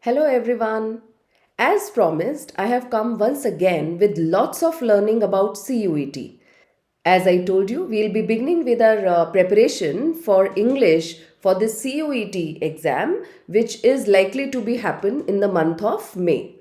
Hello everyone. As promised, I have come once again with lots of learning about CUET. As I told you, we'll be beginning with our preparation for English for the CUET exam, which is likely to be happen in the month of May.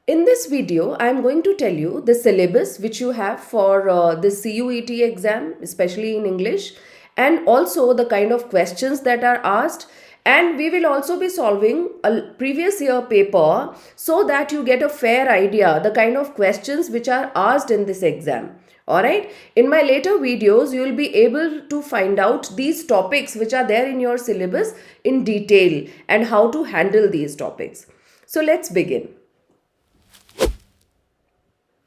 In this video, I am going to tell you the syllabus which you have for the CUET exam, especially in English, and also the kind of questions that are asked. And we will also be solving a previous year paper so that you get a fair idea the kind of questions which are asked in this exam. Alright, in my later videos, you will be able to find out these topics which are there in your syllabus in detail and how to handle these topics. So let's begin.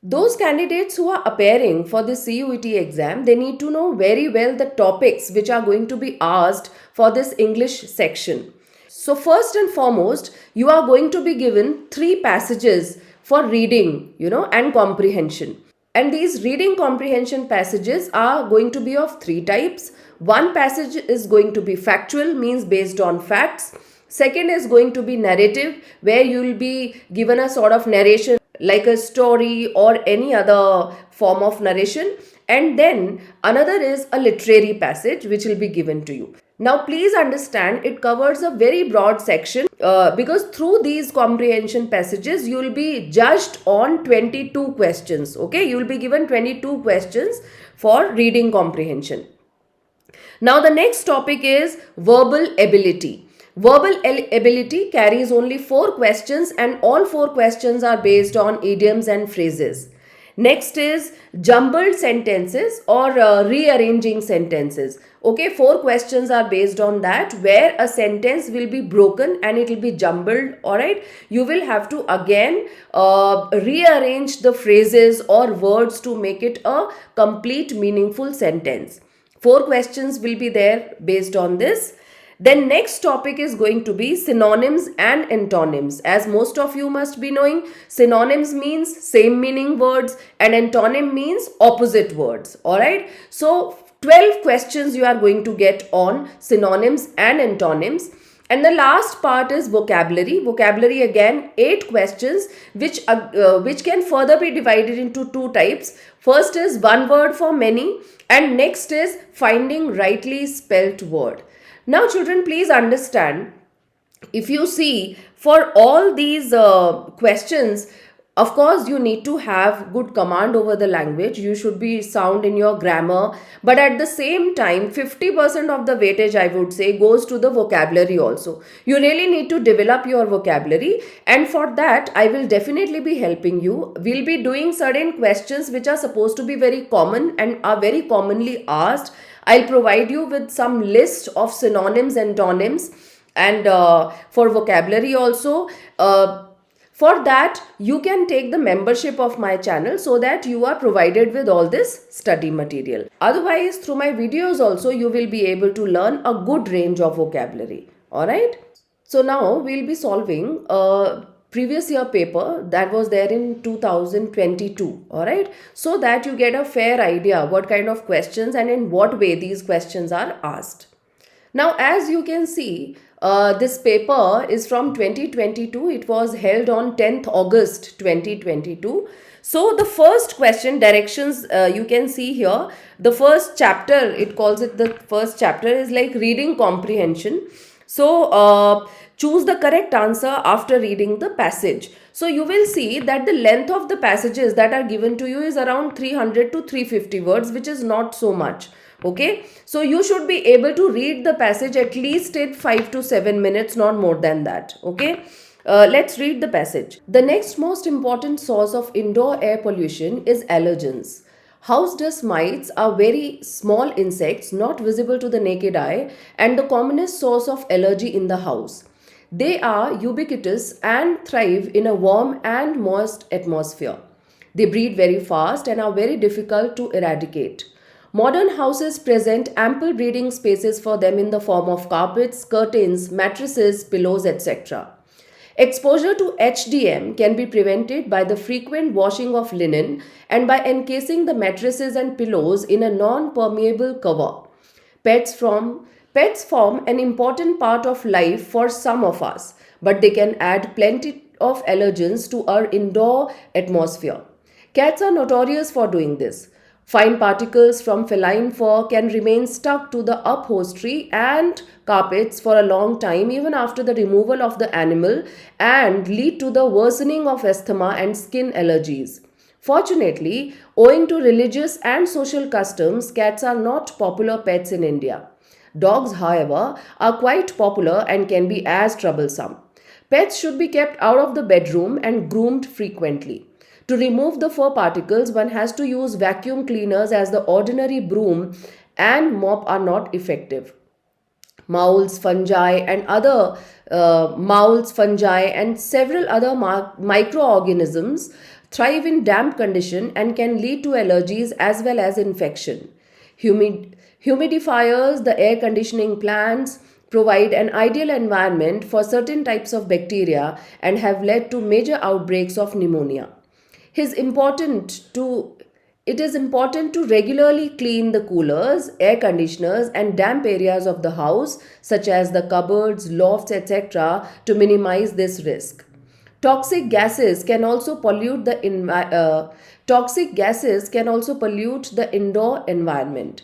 Those candidates who are appearing for the CUET exam, they need to know very well the topics which are going to be asked for this English section. So first and foremost, you are going to be given 3 passages for reading, and comprehension. And these reading comprehension passages are going to be of 3 types. One passage is going to be factual, means based on facts. Second is going to be narrative, where you will be given a sort of narration like a story or any other form of narration. And then another is a literary passage which will be given to you. Now please understand, it covers a very broad section because through these comprehension passages you will be judged on 22 questions. Okay, you will be given 22 questions for reading comprehension. Now the next topic is verbal ability. Verbal ability carries only 4 questions and all 4 questions are based on idioms and phrases. Next is jumbled sentences or rearranging sentences. Okay, 4 questions are based on that, where a sentence will be broken and it will be jumbled. Alright, you will have to again rearrange the phrases or words to make it a complete meaningful sentence. 4 questions will be there based on this. Then next topic is going to be synonyms and antonyms. As most of you must be knowing, synonyms means same meaning words and antonym means opposite words. Alright. So 12 questions you are going to get on synonyms and antonyms. And the last part is vocabulary. Vocabulary again 8 questions which can further be divided into 2 types. First is one word for many and next is finding rightly spelt word. Now children, please understand, if you see for all these questions, of course you need to have good command over the language. You should be sound in your grammar, but at the same time 50% of the weightage, I would say, goes to the vocabulary also. You really need to develop your vocabulary, and for that I will definitely be helping you. We'll be doing certain questions which are supposed to be very common and are very commonly asked. I'll provide you with some list of synonyms, antonyms, and for vocabulary also. For that, you can take the membership of my channel so that you are provided with all this study material. Otherwise, through my videos also, you will be able to learn a good range of vocabulary. Alright? So now we'll be solving a previous year paper that was there in 2022. Alright? So that you get a fair idea what kind of questions and in what way these questions are asked. Now, as you can see, this paper is from 2022. It was held on 10th August 2022. So the first question, directions, you can see here, the first chapter, it calls it the first chapter, is like reading comprehension. So choose the correct answer after reading the passage. So you will see that the length of the passages that are given to you is around 300 to 350 words, which is not so much. Okay, so you should be able to read the passage at least in 5 to 7 minutes, not more than that. Okay, let's read the passage. The next most important source of indoor air pollution is allergens. House dust mites are very small insects not visible to the naked eye and the commonest source of allergy in the house. They are ubiquitous and thrive in a warm and moist atmosphere. They breed very fast and are very difficult to eradicate. Modern houses present ample breeding spaces for them in the form of carpets, curtains, mattresses, pillows, etc. Exposure to HDM can be prevented by the frequent washing of linen and by encasing the mattresses and pillows in a non-permeable cover. Pets form an important part of life for some of us, but they can add plenty of allergens to our indoor atmosphere. Cats are notorious for doing this. Fine particles from feline fur can remain stuck to the upholstery and carpets for a long time, even after the removal of the animal, and lead to the worsening of asthma and skin allergies. Fortunately, owing to religious and social customs, cats are not popular pets in India. Dogs, however, are quite popular and can be as troublesome. Pets should be kept out of the bedroom and groomed frequently. To remove the fur particles, one has to use vacuum cleaners, as the ordinary broom and mop are not effective. Moulds, fungi, and several other microorganisms thrive in damp condition and can lead to allergies as well as infection. Humidifiers, the air conditioning plants, provide an ideal environment for certain types of bacteria and have led to major outbreaks of pneumonia. His important to it is important to regularly clean the coolers, air conditioners, and damp areas of the house, such as the cupboards, lofts, etc., to minimize this risk. Toxic gases can also pollute the toxic gases can also pollute the indoor environment.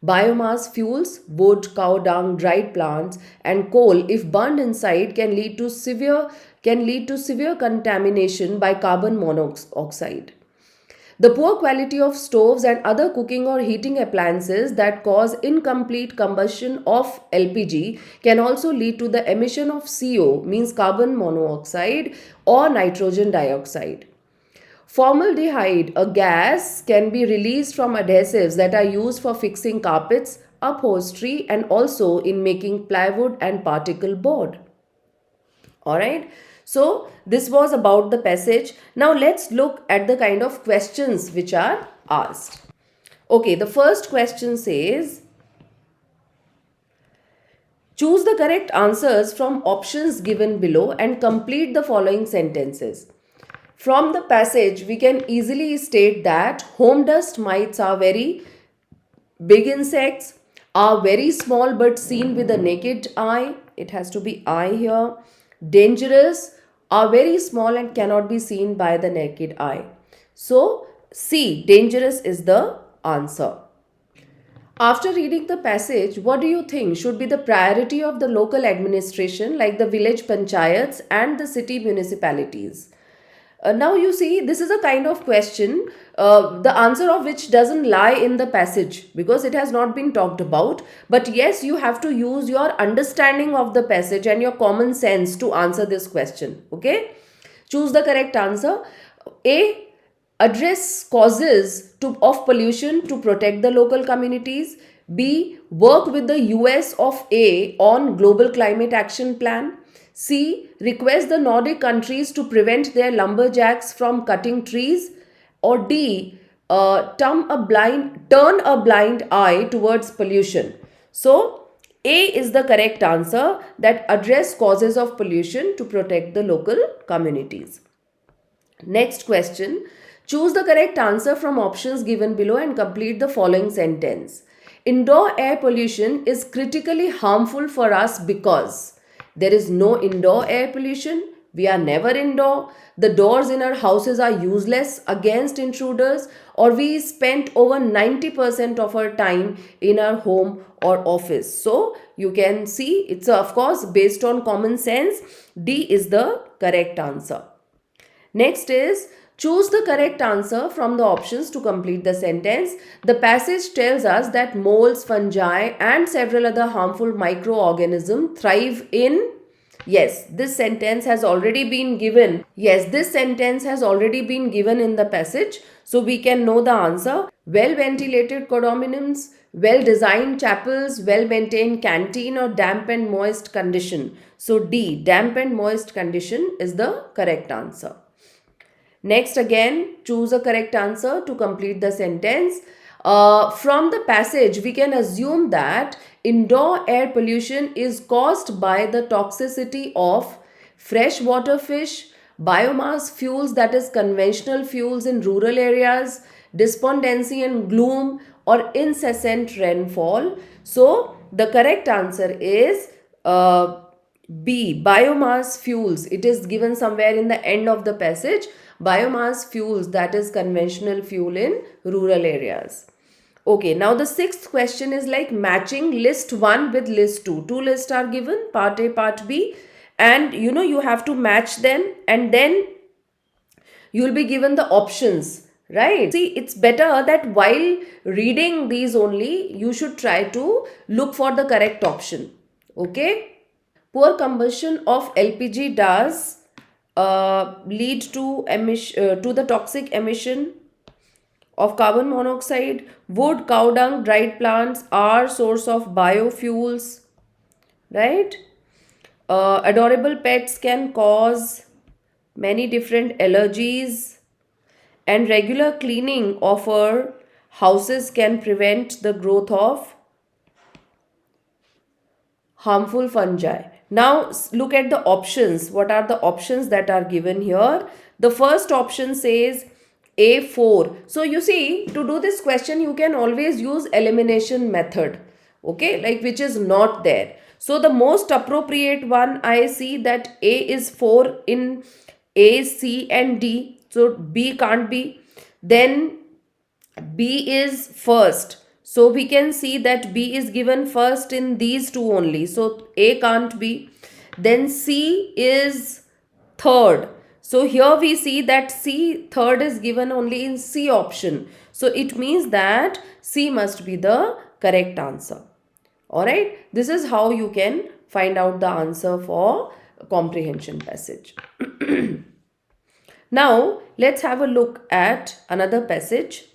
Biomass fuels, wood, cow dung, dried plants, and coal, if burned inside, can lead to severe contamination by carbon monoxide. The poor quality of stoves and other cooking or heating appliances that cause incomplete combustion of LPG can also lead to the emission of CO, means carbon monoxide, or nitrogen dioxide. Formaldehyde, a gas, can be released from adhesives that are used for fixing carpets, upholstery, and also in making plywood and particle board. Alright, so this was about the passage. Now let's look at the kind of questions which are asked. Okay, the first question says, choose the correct answers from options given below and complete the following sentences. From the passage, we can easily state that home dust mites are very big insects, are very small but seen with the naked eye. It has to be eye here. Dangerous, are very small and cannot be seen by the naked eye. So, C, dangerous is the answer. After reading the passage, what do you think should be the priority of the local administration, like the village panchayats and the city municipalities? Now you see, this is a kind of question, the answer of which doesn't lie in the passage because it has not been talked about. But yes, you have to use your understanding of the passage and your common sense to answer this question. Okay? Choose the correct answer. A, address causes of pollution to protect the local communities. B, work with the US of A on global climate action plan. C, request the Nordic countries to prevent their lumberjacks from cutting trees. Or D, turn a blind eye towards pollution. So, A is the correct answer, that address causes of pollution to protect the local communities. Next question, choose the correct answer from options given below and complete the following sentence. Indoor air pollution is critically harmful for us because there is no indoor air pollution. We are never indoor. The doors in our houses are useless against intruders, or we spent over 90% of our time in our home or office. So you can see it's of course based on common sense. D is the correct answer. Next is, choose the correct answer from the options to complete the sentence. The passage tells us that moles, fungi, and several other harmful microorganisms thrive in. Yes, this sentence has already been given. Yes, this sentence has already been given in the passage. So we can know the answer. Well-ventilated condominiums, well-designed chapels, well-maintained canteen, or damp and moist condition. So D, damp and moist condition is the correct answer. Next again, choose a correct answer to complete the sentence. From the passage, we can assume that indoor air pollution is caused by the toxicity of freshwater fish, biomass fuels, that is conventional fuels in rural areas, despondency and gloom, or incessant rainfall. So the correct answer is B. Biomass fuels. It is given somewhere in the end of the passage. Biomass fuels, that is conventional fuel in rural areas. Okay, now the sixth question is like matching list 1 with list 2. Two lists are given, part A, part B, and you have to match them, and then you'll be given the options, right? See, it's better that while reading these only, you should try to look for the correct option. Okay? Poor combustion of LPG does lead to the toxic emission of carbon monoxide. Wood, cow dung, dried plants are source of biofuels, right? Adorable pets can cause many different allergies, and regular cleaning of our houses can prevent the growth of harmful fungi. Now look at the options. What are the options that are given here? The first option says A4. So you see, to do this question, you can always use elimination method, okay, like which is not there. So the most appropriate one, I see that A is 4 in A, C and D. So B can't be. Then B is first. So we can see that B is given first in these two only. So A can't be. Then C is third. So here we see that C third is given only in C option. So it means that C must be the correct answer. Alright. This is how you can find out the answer for comprehension passage. Now let's have a look at another passage.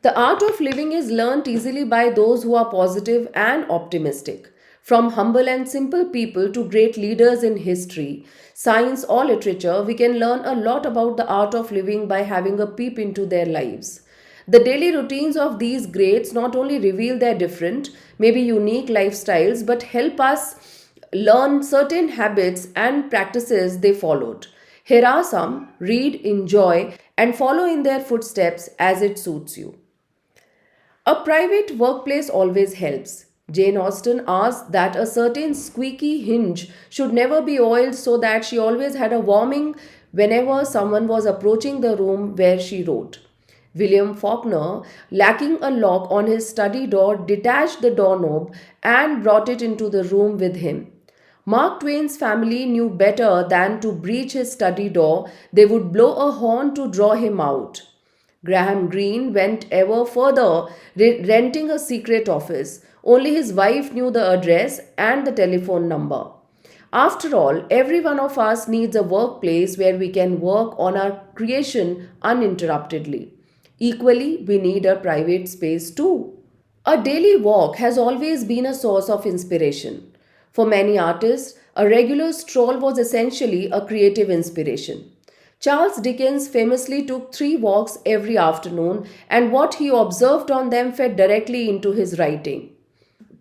The art of living is learnt easily by those who are positive and optimistic. From humble and simple people to great leaders in history, science, or literature, we can learn a lot about the art of living by having a peep into their lives. The daily routines of these greats not only reveal their different, maybe unique lifestyles, but help us learn certain habits and practices they followed. Here are some: read, enjoy, and follow in their footsteps as it suits you. A private workplace always helps. Jane Austen asked that a certain squeaky hinge should never be oiled so that she always had a warming whenever someone was approaching the room where she wrote. William Faulkner, lacking a lock on his study door, detached the doorknob and brought it into the room with him. Mark Twain's family knew better than to breach his study door, they would blow a horn to draw him out. Graham Greene went ever further, renting a secret office. Only his wife knew the address and the telephone number. After all, every one of us needs a workplace where we can work on our creation uninterruptedly. Equally, we need a private space too. A daily walk has always been a source of inspiration. For many artists, a regular stroll was essentially a creative inspiration. Charles Dickens famously took 3 walks every afternoon, and what he observed on them fed directly into his writing.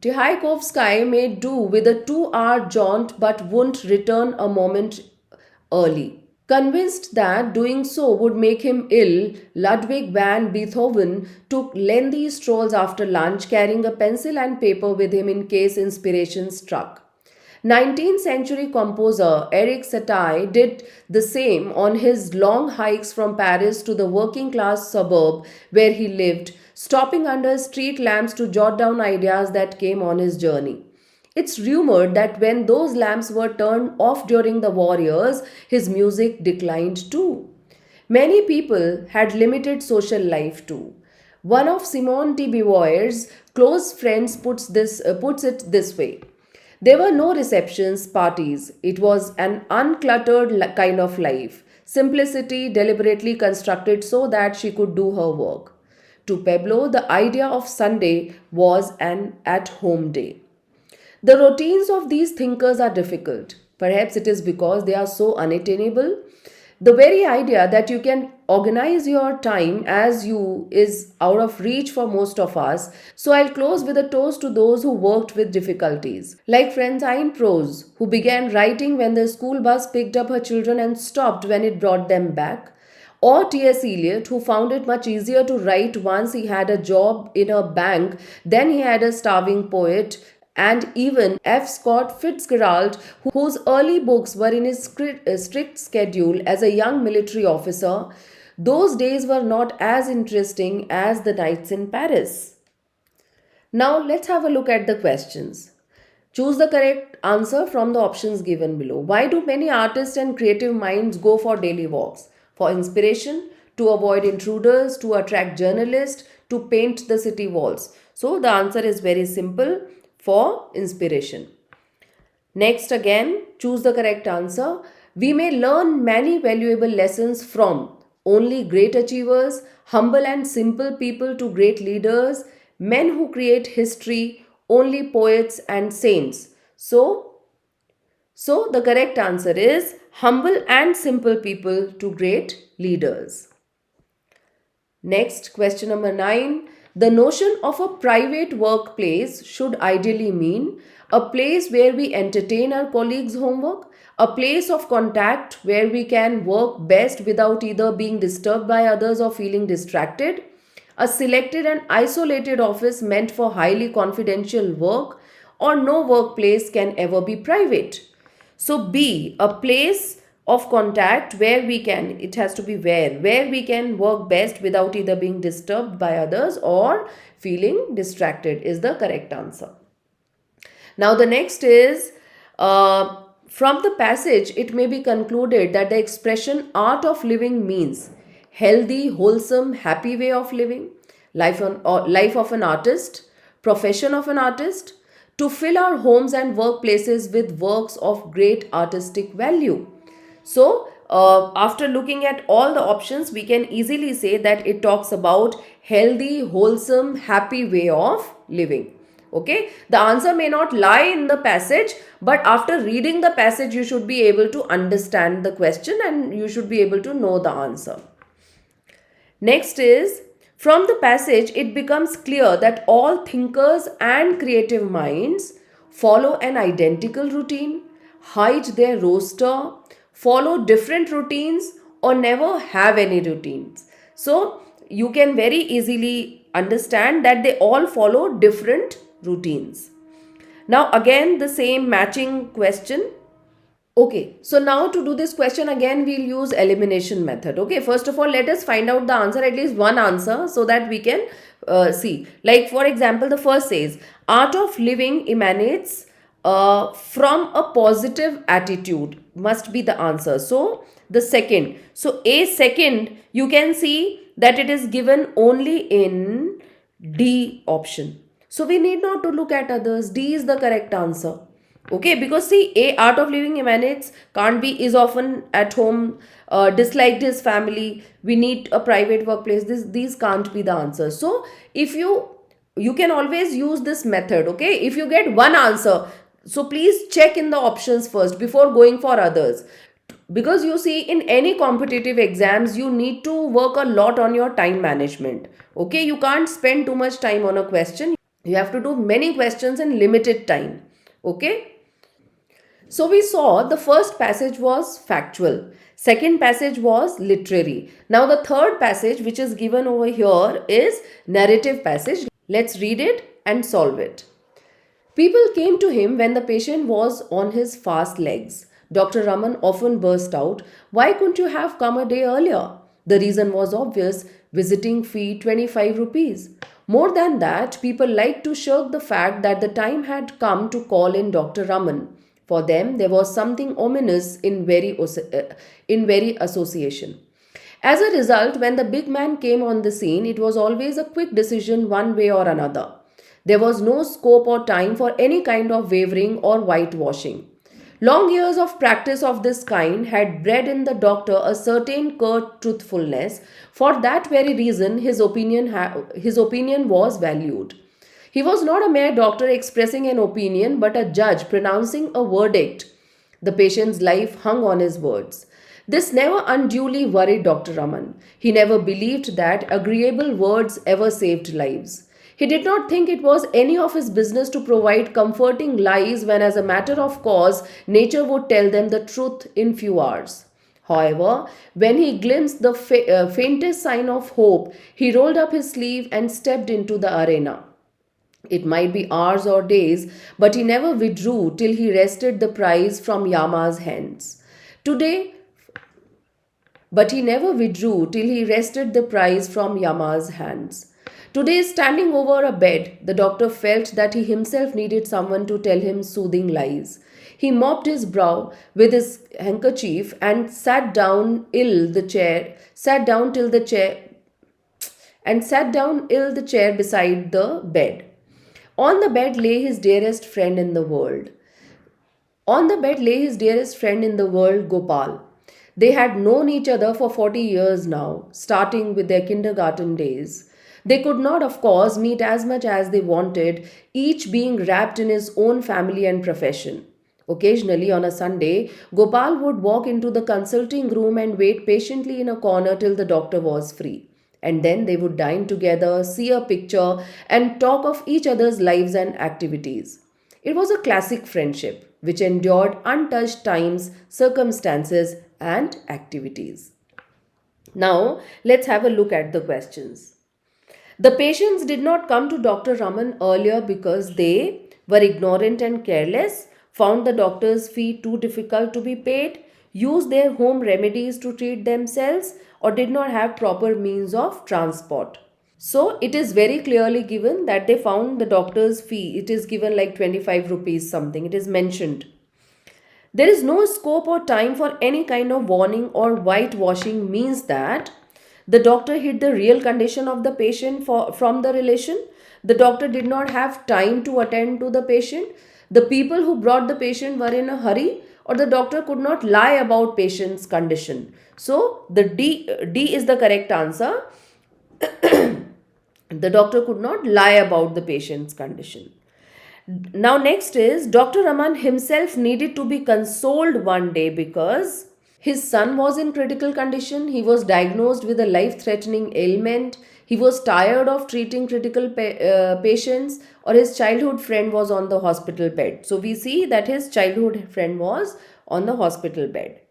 Tchaikovsky made do with a 2 hour jaunt but wouldn't return a moment early. Convinced that doing so would make him ill, Ludwig van Beethoven took lengthy strolls after lunch, carrying a pencil and paper with him in case inspiration struck. 19th century composer Eric Satie did the same on his long hikes from Paris to the working class suburb where he lived, stopping under street lamps to jot down ideas that came on his journey. It's rumored that when those lamps were turned off during the war years, his music declined too. Many people had limited social life too. One of Simone de Beauvoir's close friends puts it this way. There were no receptions, parties. It was an uncluttered kind of life. Simplicity deliberately constructed so that she could do her work. To Pablo, the idea of Sunday was an at home day. The routines of these thinkers are difficult. Perhaps it is because they are so unattainable. The very idea that you can organize your time as you is out of reach for most of us. So I'll close with a toast to those who worked with difficulties. Like Francine Prose, who began writing when the school bus picked up her children and stopped when it brought them back. Or T.S. Eliot, who found it much easier to write once he had a job in a bank than he had a starving poet and even F. Scott Fitzgerald, whose early books were in his strict schedule as a young military officer, those days were not as interesting as the nights in Paris. Now let's have a look at the questions. Choose the correct answer from the options given below. Why do many artists and creative minds go for daily walks? For inspiration, to avoid intruders, to attract journalists, to paint the city walls. So the answer is very simple, for inspiration. Next again, choose the correct answer. We may learn many valuable lessons from only great achievers, humble and simple people to great leaders, men who create history, only poets and saints. So the correct answer is humble and simple people to great leaders. Next, question number 9. The notion of a private workplace should ideally mean a place where we entertain our colleagues' homework, a place of contact where we can work best without either being disturbed by others or feeling distracted, a selected and isolated office meant for highly confidential work, or no workplace can ever be private. So B, a place of contact where we can, it has to be where we can work best without either being disturbed by others or feeling distracted is the correct answer. Now the next is, from the passage it may be concluded that the expression art of living means healthy, wholesome, happy way of living, life of an artist, profession of an artist, to fill our homes and workplaces with works of great artistic value. So, after looking at all the options, we can easily say that it talks about healthy, wholesome, happy way of living. Okay, the answer may not lie in the passage, but after reading the passage, you should be able to understand the question and you should be able to know the answer. Next is, from the passage, it becomes clear that all thinkers and creative minds follow an identical routine, hide their roster, follow different routines, or never have any routines. So, you can very easily understand that they all follow different routines. Now, again, the same matching question. Okay, so now to do this question again, we'll use elimination method. Okay, first of all, let us find out the answer, at least one answer, so that we can see. Like, for example, the first says, art of living emanates from a positive attitude, must be the answer. So, the second. So, A second, you can see that it is given only in D option. So, we need not to look at others. D is the correct answer. Okay, because see, A, art of living emanates, can't be, is often at home, disliked his family, we need a private workplace, these can't be the answers. So if you can always use this method. Okay, if you get one answer, so please check in the options first before going for others, because you see, in any competitive exams you need to work a lot on your time management. Okay, you can't spend too much time on a question, you have to do many questions in limited time. Okay, so we saw the first passage was factual, second passage was literary. Now the third passage which is given over here is narrative passage. Let's read it and solve it. People came to him when the patient was on his fast legs. Dr. Raman often burst out, "Why couldn't you have come a day earlier?" The reason was obvious, visiting fee 25 rupees. More than that, people liked to shirk the fact that the time had come to call in Dr. Raman. For them, there was something ominous in very association. As a result, when the big man came on the scene, it was always a quick decision one way or another. There was no scope or time for any kind of wavering or whitewashing. Long years of practice of this kind had bred in the doctor a certain curt truthfulness. For that very reason, his opinion was valued. He was not a mere doctor expressing an opinion, but a judge pronouncing a verdict. The patient's life hung on his words. This never unduly worried Dr. Raman. He never believed that agreeable words ever saved lives. He did not think it was any of his business to provide comforting lies when, as a matter of course, nature would tell them the truth in few hours. However, when he glimpsed the faintest sign of hope, he rolled up his sleeve and stepped into the arena. It might be hours or days, but he never withdrew till he wrested the prize from Yama's hands. Today, but he never withdrew till he wrested the prize from Yama's hands. Today, standing over a bed, the doctor felt that he himself needed someone to tell him soothing lies. He mopped his brow with his handkerchief and sat down ill the chair beside the bed. On the bed lay his dearest friend in the world. On the bed lay his dearest friend in the world, Gopal. They had known each other for 40 years now, starting with their kindergarten days. They could not, of course, meet as much as they wanted, each being wrapped in his own family and profession. Occasionally, on a Sunday, Gopal would walk into the consulting room and wait patiently in a corner till the doctor was free. And then they would dine together, see a picture, and talk of each other's lives and activities. It was a classic friendship which endured untouched times, circumstances, and activities. Now, let's have a look at the questions. The patients did not come to Dr. Raman earlier because they were ignorant and careless, found the doctor's fee too difficult to be paid, used their home remedies to treat themselves, or did not have proper means of transport. So it is very clearly given that they found the doctor's fee. It is given like 25 rupees something. It is mentioned. There is no scope or time for any kind of warning or whitewashing means that the doctor hid the real condition of the patient from the relation. The doctor did not have time to attend to the patient. The people who brought the patient were in a hurry, or the doctor could not lie about patient's condition. So the D is the correct answer. The doctor could not lie about the patient's condition. Now, next is Dr. Raman himself needed to be consoled one day because his son was in critical condition. He was diagnosed with a life threatening ailment. He was tired of treating critical patients, or his childhood friend was on the hospital bed. So, we see that his childhood friend was on the hospital bed.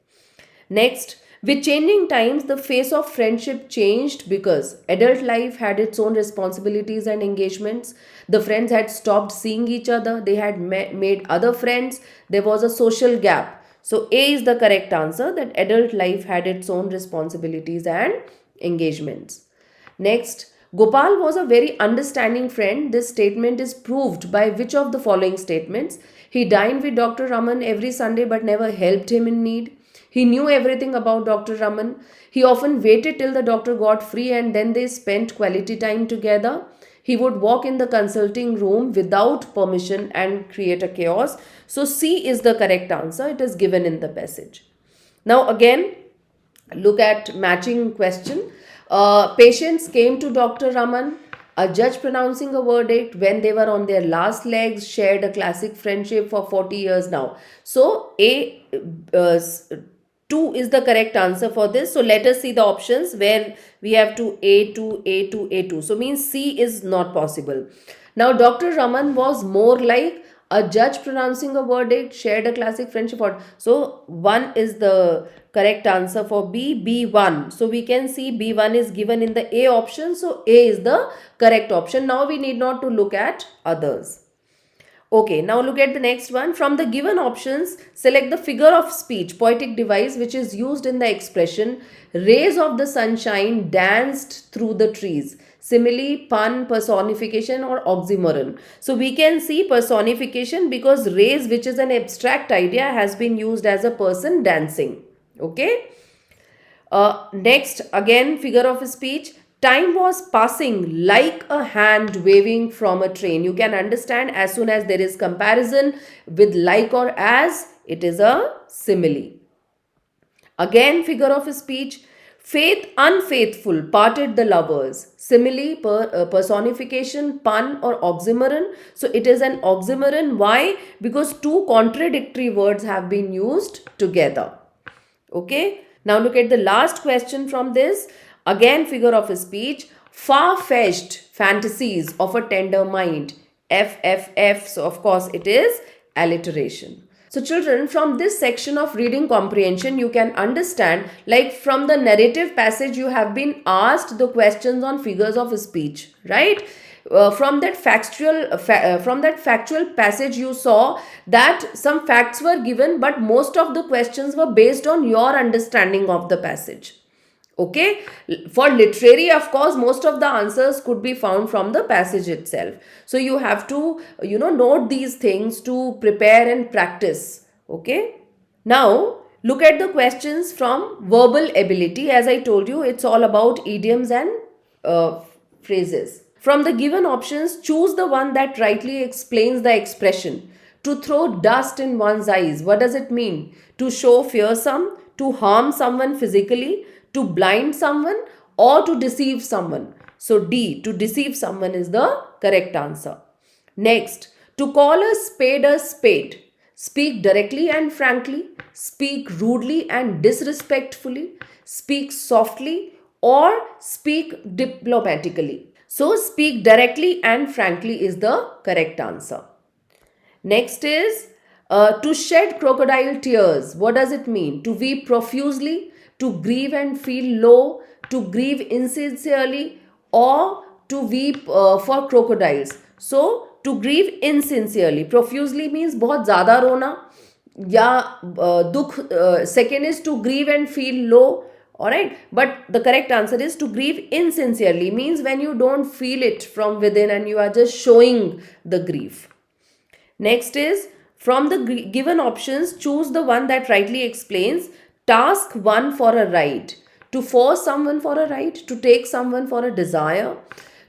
Next, with changing times, the face of friendship changed because adult life had its own responsibilities and engagements. The friends had stopped seeing each other, they had made other friends, there was a social gap. So, A is the correct answer, that adult life had its own responsibilities and engagements. Next, Gopal was a very understanding friend. This statement is proved by which of the following statements? He dined with Dr. Raman every Sunday but never helped him in need. He knew everything about Dr. Raman. He often waited till the doctor got free and then they spent quality time together. He would walk in the consulting room without permission and create a chaos. So C is the correct answer. It is given in the passage. Now again, look at matching question. Patients came to Dr. Raman. A judge pronouncing a verdict when they were on their last legs, shared a classic friendship for 40 years now. So A, 2 is the correct answer for this. So let us see the options where we have to A2, A2, A2. So means C is not possible. Now Dr. Raman was more like a judge pronouncing a verdict, shared a classic friendship. So 1 is the correct answer for B, B1. So we can see B1 is given in the A option. So A is the correct option. Now we need not to look at others. Okay, now look at the next one. From the given options, select the figure of speech, poetic device, which is used in the expression, rays of the sunshine danced through the trees. Simile, pun, personification or oxymoron. So we can see personification because rays, which is an abstract idea, has been used as a person dancing. Okay. Next, again, figure of speech. Time was passing like a hand waving from a train. You can understand as soon as there is comparison with like or as, it is a simile. Again, figure of speech. Faith unfaithful parted the lovers. Simile, personification, pun or oxymoron. So it is an oxymoron. Why? Because two contradictory words have been used together. Okay. Now look at the last question from this. Again, figure of speech. Far-fetched fantasies of a tender mind. F, F, F. So of course it is alliteration. So children, from this section of reading comprehension, you can understand, like from the narrative passage, you have been asked the questions on figures of speech, right? from that factual passage you saw that some facts were given, but most of the questions were based on your understanding of the passage. Okay, for literary, of course, most of the answers could be found from the passage itself. So you have to, note these things to prepare and practice. Okay. Now, look at the questions from verbal ability. As I told you, it's all about idioms and phrases. From the given options, choose the one that rightly explains the expression. To throw dust in one's eyes, what does it mean? To show fearsome, to harm someone physically, to blind someone, or to deceive someone. So, D, to deceive someone is the correct answer. Next, to call a spade, speak directly and frankly, speak rudely and disrespectfully, speak softly, or speak diplomatically. So, speak directly and frankly is the correct answer. Next is to shed crocodile tears. What does it mean? To weep profusely, to grieve and feel low, to grieve insincerely, or to weep for crocodiles. So, to grieve insincerely. Profusely means बहुत ज़्यादा रोना, या दुख. Second is to grieve and feel low. Alright, but the correct answer is to grieve insincerely, means when you don't feel it from within and you are just showing the grief. Next is from the given options, choose the one that rightly explains. Task 1 for a ride. To force someone for a ride, to take someone for a desire,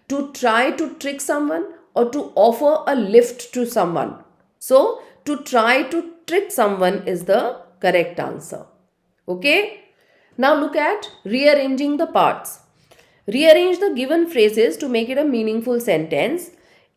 to try to trick someone, or to offer a lift to someone. So, to try to trick someone is the correct answer. Okay? Now look at rearranging the parts. Rearrange the given phrases to make it a meaningful sentence.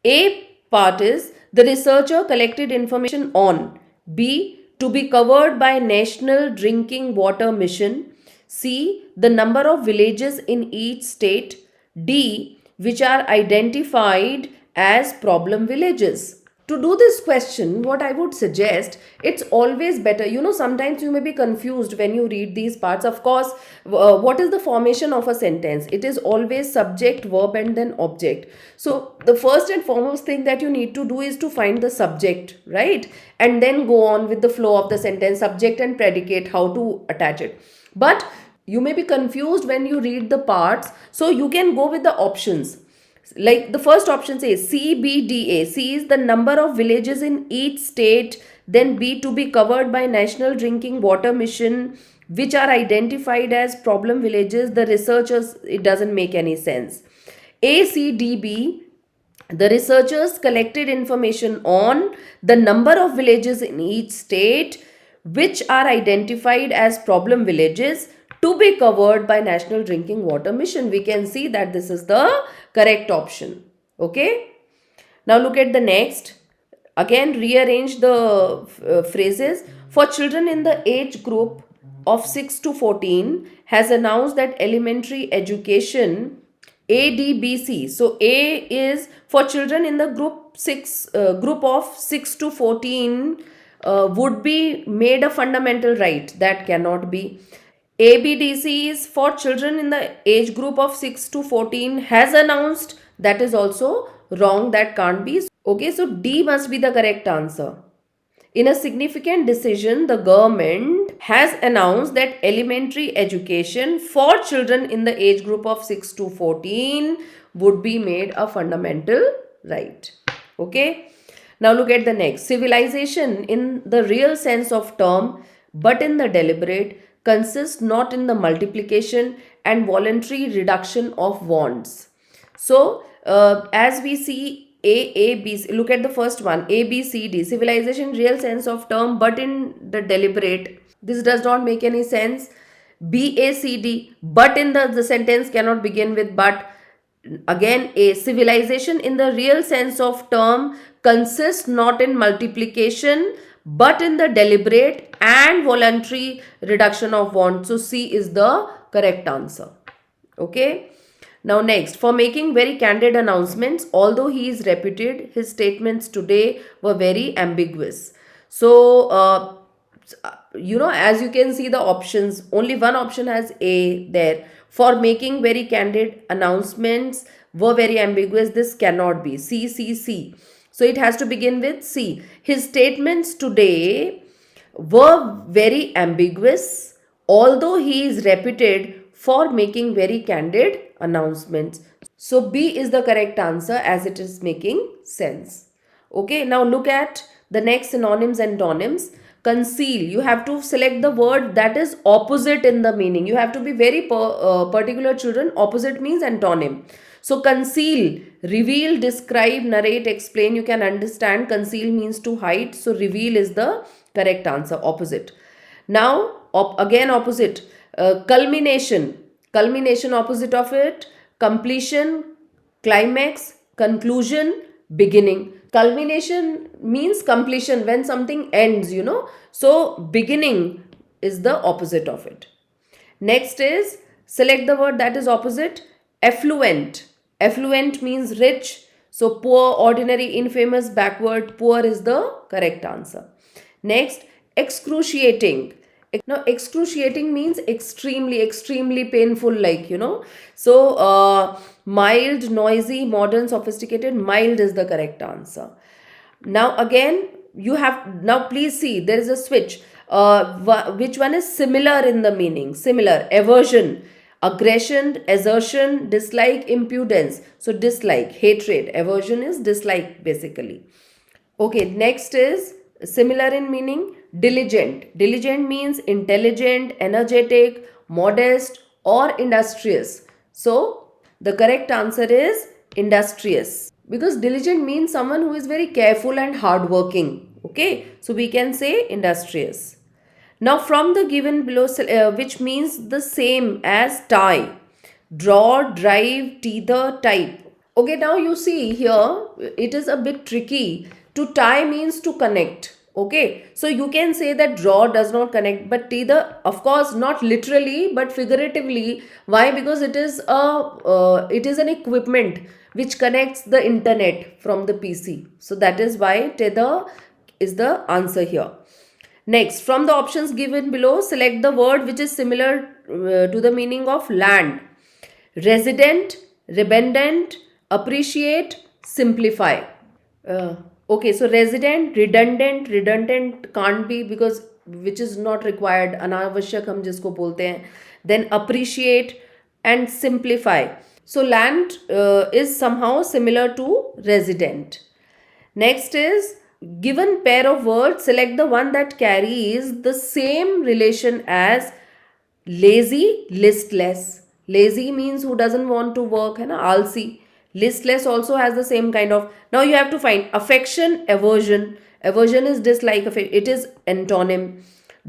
A part is the researcher collected information on. B, to be covered by National Drinking Water Mission. C, the number of villages in each state. D, which are identified as problem villages. To do this question, what I would suggest, it's always better, sometimes you may be confused when you read these parts. Of course, what is the formation of a sentence? It is always subject, verb, and then object. So the first and foremost thing that you need to do is to find the subject, right? And then go on with the flow of the sentence, subject and predicate, how to attach it. But you may be confused when you read the parts, so you can go with the options. Like the first option says C, B, D, A. C is the number of villages in each state. Then B, to be covered by National Drinking Water Mission, which are identified as problem villages. The researchers, it doesn't make any sense. A, C, D, B. The researchers collected information on the number of villages in each state, which are identified as problem villages, to be covered by National Drinking Water Mission. We can see that this is the correct option. Okay. Now look at the next. Again, rearrange the phrases. For children in the age group of 6 to 14 has announced that elementary education ADBC. So A is for children in the group of 6 to 14 would be made a fundamental right. That cannot be. ABDC is for children in the age group of 6 to 14 has announced. That is also wrong. That can't be. Okay, so D must be the correct answer. In a significant decision, the government has announced that elementary education for children in the age group of 6 to 14 would be made a fundamental right. Okay. Now look at the next. Civilization in the real sense of term, but in the deliberate, consists not in the multiplication and voluntary reduction of wants. So, as we see A, B, C, look at the first one, A, B, C, D, civilization, real sense of term, but in the deliberate. This does not make any sense. B, A, C, D, but in the sentence cannot begin with but. Again, A, civilization in the real sense of term consists not in multiplication, but in the deliberate and voluntary reduction of want. So C is the correct answer. Okay. Now next, for making very candid announcements, although he is reputed, his statements today were very ambiguous. So as you can see the options, only one option has A there. For making very candid announcements were very ambiguous. This cannot be. C. So it has to begin with C. His statements today were very ambiguous, although he is reputed for making very candid announcements. So B is the correct answer as it is making sense. Okay, now look at the next synonyms and antonyms. Conceal. You have to select the word that is opposite in the meaning. You have to be very particular, children. Opposite means antonym. So conceal, reveal, describe, narrate, explain. You can understand. Conceal means to hide. So reveal is the correct answer. Opposite. Now again opposite. Culmination. Culmination, opposite of it. Completion, climax, conclusion, beginning. Culmination means completion, when something ends. So beginning is the opposite of it. Next is, select the word that is opposite. Affluent. Affluent means rich. So poor, ordinary, infamous, backward. Poor is the correct answer. Next, excruciating. Now excruciating means extremely painful, so mild, noisy, modern, sophisticated. Mild is the correct answer. Now again, now please see, there is a switch. Which one is similar in the meaning? Similar. Aversion, aggression, assertion, dislike, impudence. So dislike, hatred. Aversion is dislike basically. Okay, next is similar in meaning. Diligent. Diligent means intelligent, energetic, modest, or industrious. So the correct answer is industrious, because diligent means someone who is very careful and hardworking. Okay, so we can say industrious. Now from the given below, which means the same as tie. Draw, drive, tether, type. Okay, now you see here, it is a bit tricky. To tie means to connect. Okay, so you can say that draw does not connect, but tether, of course, not literally but figuratively. Why? Because it is an equipment which connects the internet from the PC. So that is why tether is the answer here. Next, from the options given below, select the word which is similar to the meaning of land. Resident, redundant, appreciate, simplify. Okay, so resident, redundant can't be, because which is not required. अनावश्यक हम जिसको बोलते हैं. Then appreciate and simplify. So land is somehow similar to resident. Next is, given pair of words, select the one that carries the same relation as lazy, listless. Lazy means who doesn't want to work, है ना, आलसी. Listless also has the same kind of. Now you have to find affection, aversion. Aversion is dislike. It is antonym.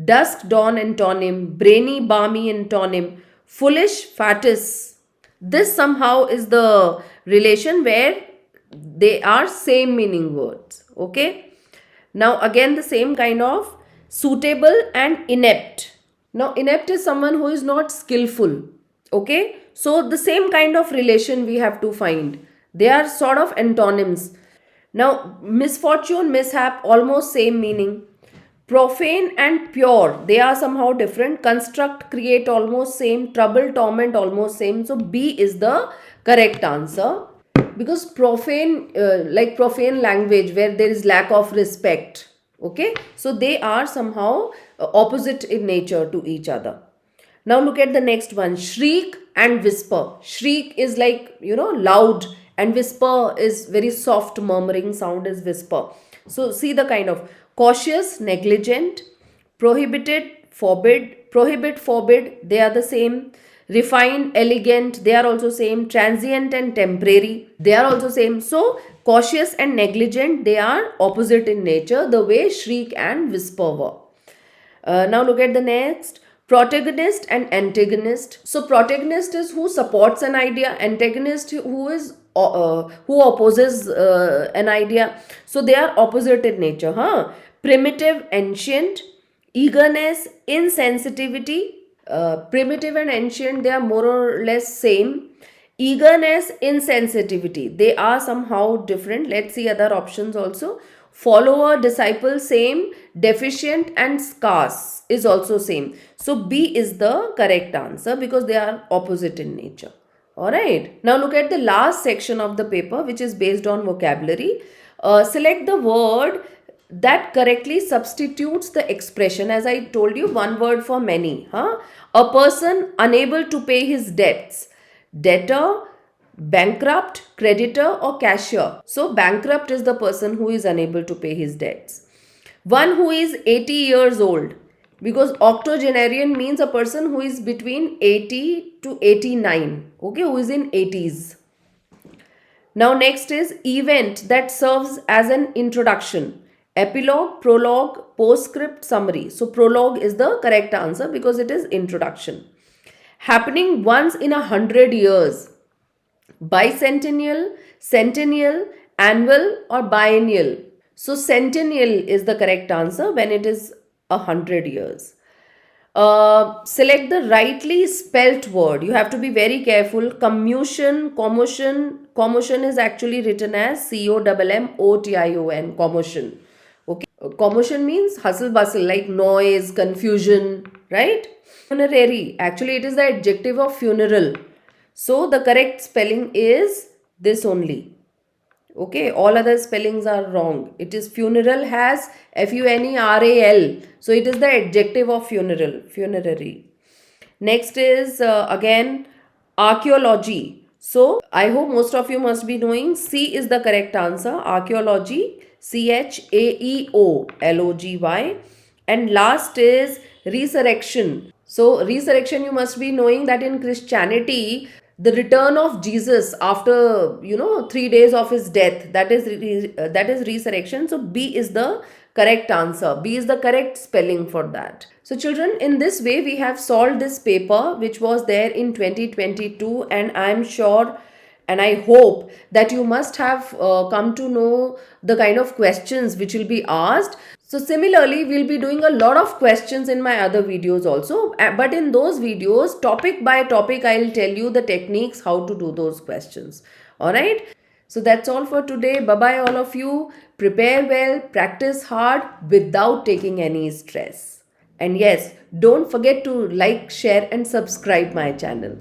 Dusk, dawn, antonym. Brainy, balmy, antonym. Foolish, fatis. This somehow is the relation where they are same meaning words. Okay. Now again the same kind of. Suitable and inept. Now inept is someone who is not skillful. Okay, so the same kind of relation we have to find. They are sort of antonyms. Now misfortune, mishap, almost same meaning. Profane and pure, they are somehow different. Construct, create, almost same. Trouble, torment, almost same. So B is the correct answer, because profane, like profane language where there is lack of respect. Okay, so they are somehow opposite in nature to each other. Now look at the next one. Shriek and whisper. Shriek is like, loud, and whisper is very soft murmuring sound is whisper. So see the kind of. Cautious, negligent, prohibited, forbid. Prohibit, forbid, they are the same. Refined, elegant, they are also same. Transient and temporary, they are also same. So cautious and negligent, they are opposite in nature, the way shriek and whisper were. Now look at the next. Protagonist and antagonist. So protagonist is who supports an idea. Antagonist who is who opposes an idea. So they are opposite in nature. Primitive, ancient. Eagerness, insensitivity. Primitive and ancient, they are more or less same. Eagerness, insensitivity, they are somehow different. Let's see other options also. follower, disciple, same. Deficient and scarce is also same. So B is the correct answer because they are opposite in nature. Alright. Now look at the last section of the paper, which is based on vocabulary. Select the word that correctly substitutes the expression. As I told you, one word for many. A person unable to pay his debts. Debtor, bankrupt, creditor, or cashier. So bankrupt is the person who is unable to pay his debts. One who is 80 years old, because octogenarian means a person who is between 80 to 89, okay, who is in 80s. Now next is event that serves as an introduction. Epilogue, prologue, postscript, summary. So prologue is the correct answer because it is introduction. Happening once in 100 years. Bicentennial, centennial, annual, or biennial. So centennial is the correct answer when it is 100 years. Select the rightly spelt word. You have to be very careful. Commotion, commotion. Commotion is actually written as COMMOTION. Commotion. Okay. Commotion means hustle bustle, like noise, confusion, right? Funerary. Actually, it is the adjective of funeral. So the correct spelling is this only. Okay, all other spellings are wrong. It is funeral, has FUNERAL. So it is the adjective of funeral, funerary. Next is again archaeology. So I hope most of you must be knowing C is the correct answer. Archaeology, CHAEOLOGY. And last is resurrection. So resurrection, you must be knowing that in Christianity, the return of Jesus after 3 days of his death, that is resurrection. So B is the correct answer. B is the correct spelling for that. So children, in this way we have solved this paper which was there in 2022, and I am sure and I hope that you must have come to know the kind of questions which will be asked. So similarly, we'll be doing a lot of questions in my other videos also. But in those videos, topic by topic, I'll tell you the techniques how to do those questions. Alright. So that's all for today. Bye-bye all of you. Prepare well, practice hard without taking any stress. And yes, don't forget to like, share and subscribe my channel.